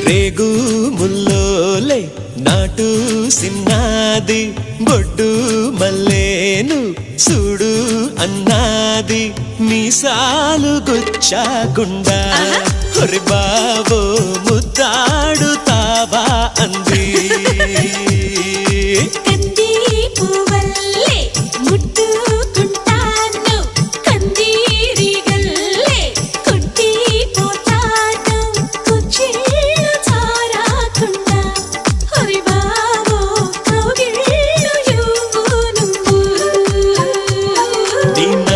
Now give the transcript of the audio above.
రేగు ముల్లోలే నాటు సిన్నాది బొడ్డు మల్లేను చూడు అన్నాది మీసాలు గుచ్చాకుండా ఒరి బావో